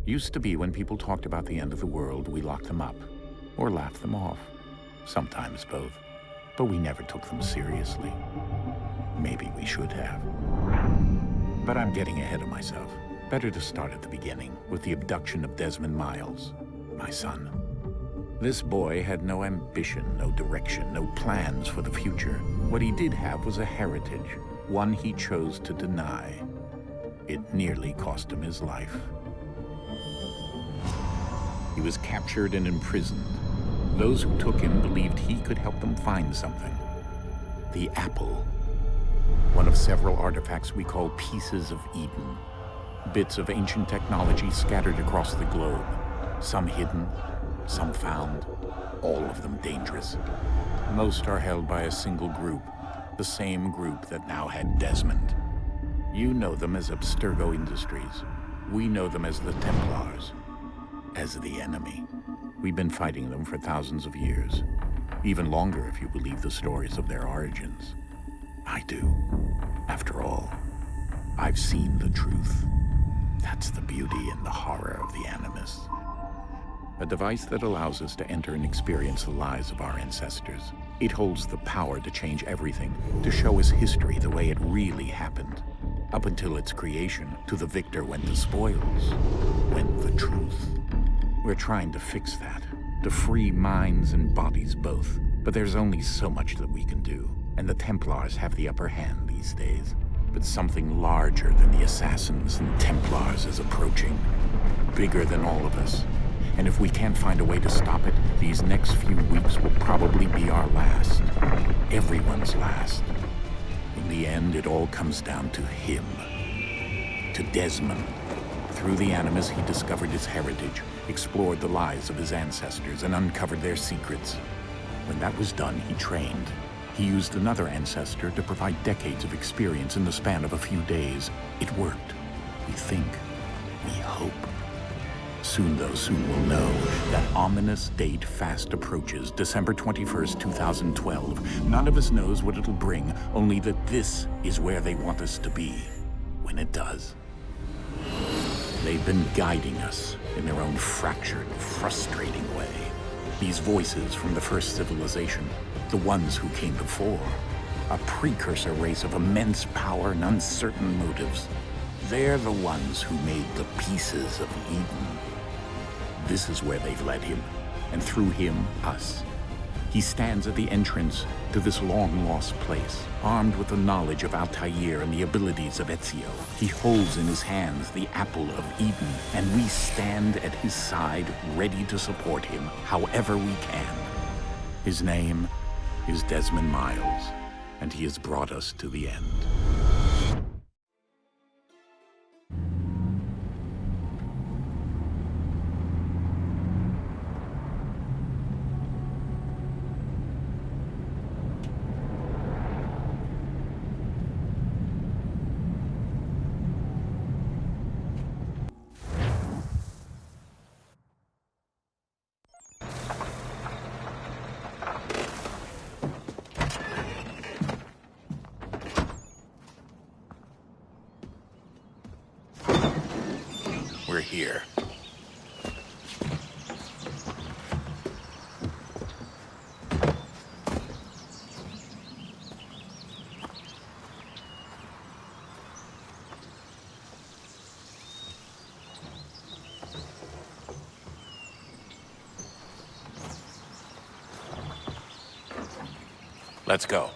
Used to be when people talked about the end of the world, we locked them up or laughed them off. Sometimes both. But we never took them seriously. Maybe we should have. But I'm getting ahead of myself. Better to start at the beginning with the abduction of Desmond Miles, my son. This boy had no ambition, no direction, no plans for the future. What he did have was a heritage, one he chose to deny. It nearly cost him his life. He was captured and imprisoned. Those who took him believed he could help them find something. The apple. One of several artifacts we call pieces of Eden. Bits of ancient technology scattered across the globe. Some hidden, some found, all of them dangerous. Most are held by a single group, the same group that now had Desmond. You know them as Abstergo Industries. We know them as the Templars. As the enemy. We've been fighting them for thousands of years. Even longer if you believe the stories of their origins. I do. After all, I've seen the truth. That's the beauty and the horror of the Animus. A device that allows us to enter and experience the lives of our ancestors. It holds the power to change everything, to show us history the way it really happened. Up until its creation, to the victor went the spoils, went the truth. We're trying to fix that, to free minds and bodies both. But there's only so much that we can do, and the Templars have the upper hand these days. But something larger than the Assassins and Templars is approaching, bigger than all of us. And if we can't find a way to stop it, these next few weeks will probably be our last. Everyone's last. In the end, it all comes down to him. To Desmond. Through the Animus, he discovered his heritage, explored the lives of his ancestors, and uncovered their secrets. When that was done, he trained. He used another ancestor to provide decades of experience in the span of a few days. It worked. We think. We hope. Soon, though, soon we'll know. That ominous date fast approaches, December 21st, 2012. None of us knows what it'll bring, only that this is where they want us to be, when it does. They've been guiding us in their own fractured, frustrating way. These voices from the first civilization, the ones who came before, a precursor race of immense power and uncertain motives. They're the ones who made the pieces of Eden. This is where they've led him, and through him, us. He stands at the entrance to this long-lost place, armed with the knowledge of Altair and the abilities of Ezio. He holds in his hands the apple of Eden, and we stand at his side, ready to support him however we can. His name is Desmond Miles, and he has brought us to the end. We're here. Let's go.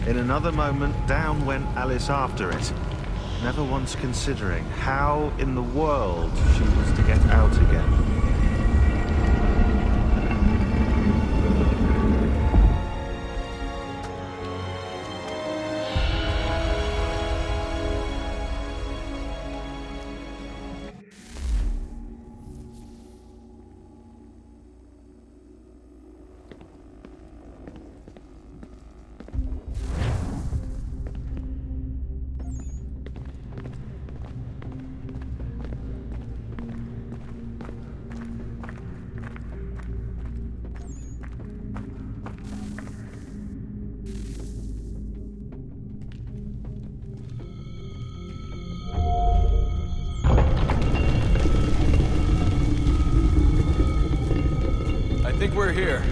In another moment, down went Alice after it, never once considering how in the world she was to get out again. I think we're here.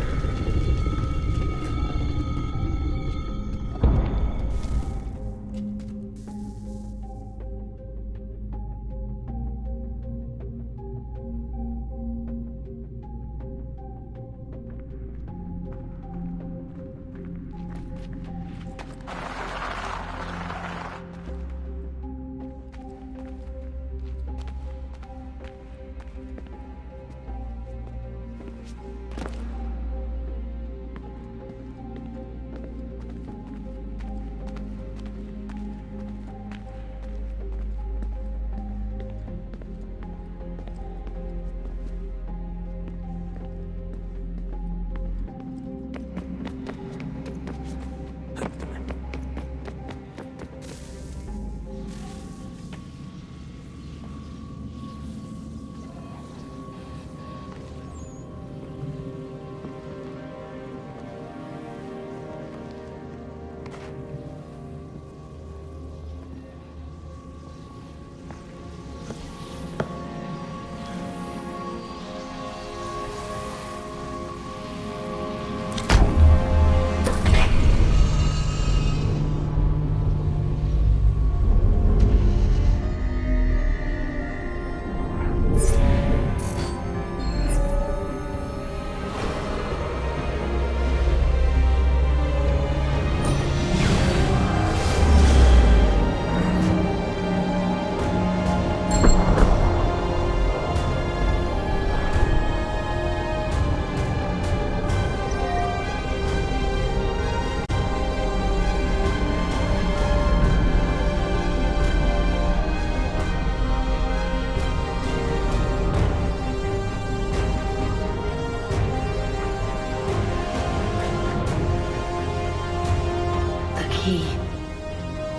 Key.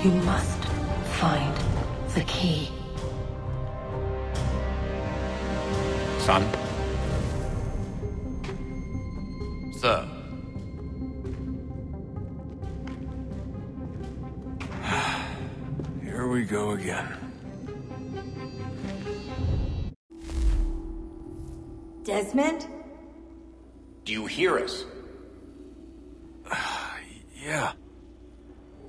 You must find the key. Son? Sir. Here we go again. Desmond? Do you hear us? Yeah.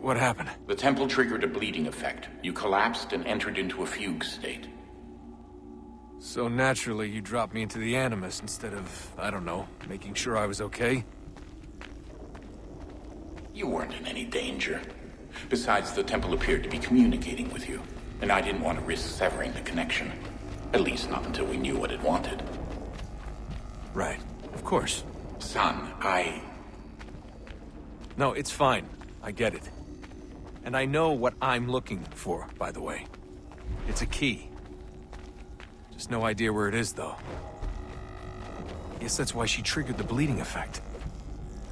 What happened? The temple triggered a bleeding effect. You collapsed and entered into a fugue state. So naturally, you dropped me into the Animus instead of, I don't know, making sure I was okay? You weren't in any danger. Besides, the temple appeared to be communicating with you, and I didn't want to risk severing the connection. At least not until we knew what it wanted. Right. Of course. Son, No, it's fine. I get it. And I know what I'm looking for, by the way. It's a key. Just no idea where it is, though. Guess that's why she triggered the bleeding effect.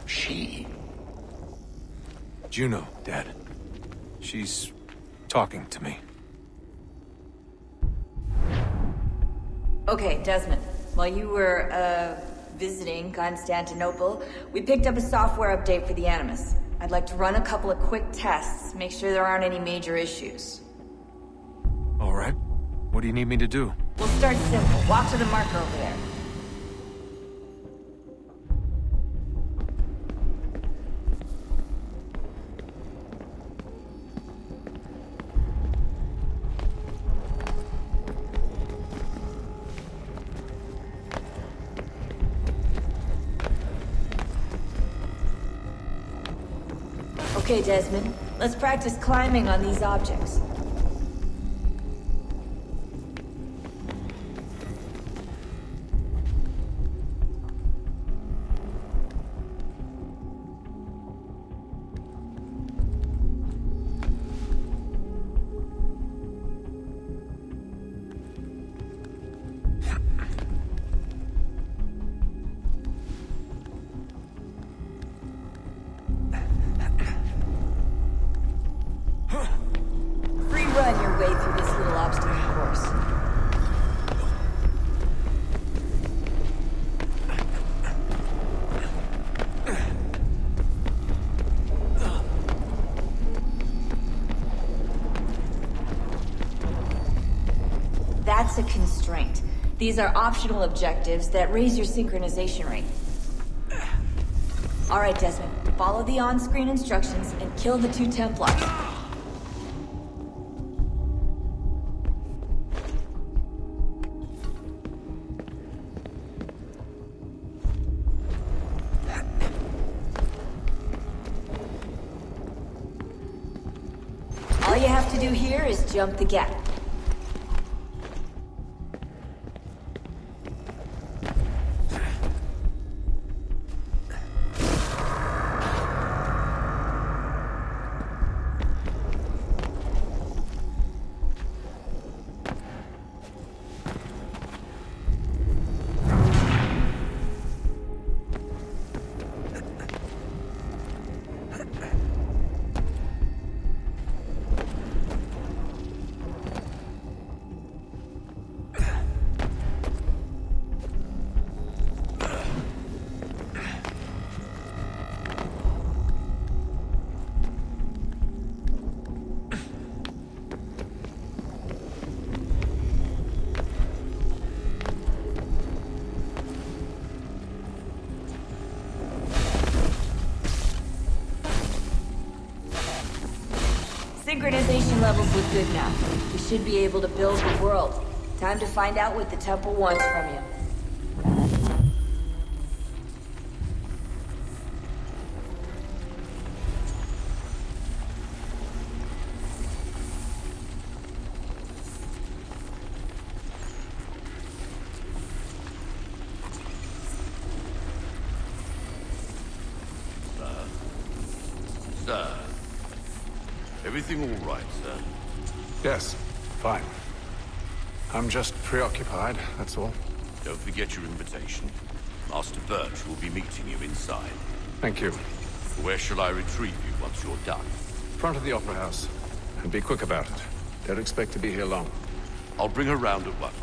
She? Juno, Dad. She's talking to me. Okay, Desmond. While you were, visiting Constantinople, we picked up a software update for the Animus. I'd like to run a couple of quick tests, make sure there aren't any major issues. All right. What do you need me to do? We'll start simple. Walk to the marker over there. Okay, Desmond. Let's practice climbing on these objects. Run your way through this little obstacle course. That's a constraint. These are optional objectives that raise your synchronization rate. All right, Desmond. Follow the on-screen instructions and kill the 2 Templars. All you have to do here is jump the gap. Synchronization levels look good now. We should be able to build the world. Time to find out what the temple wants from you. Sir. Everything all right, sir? Yes, fine. I'm just preoccupied, that's all. Don't forget your invitation. Master Birch will be meeting you inside. Thank you. Where shall I retrieve you once you're done? Front of the Opera House. And be quick about it. Don't expect to be here long. I'll bring her round at once.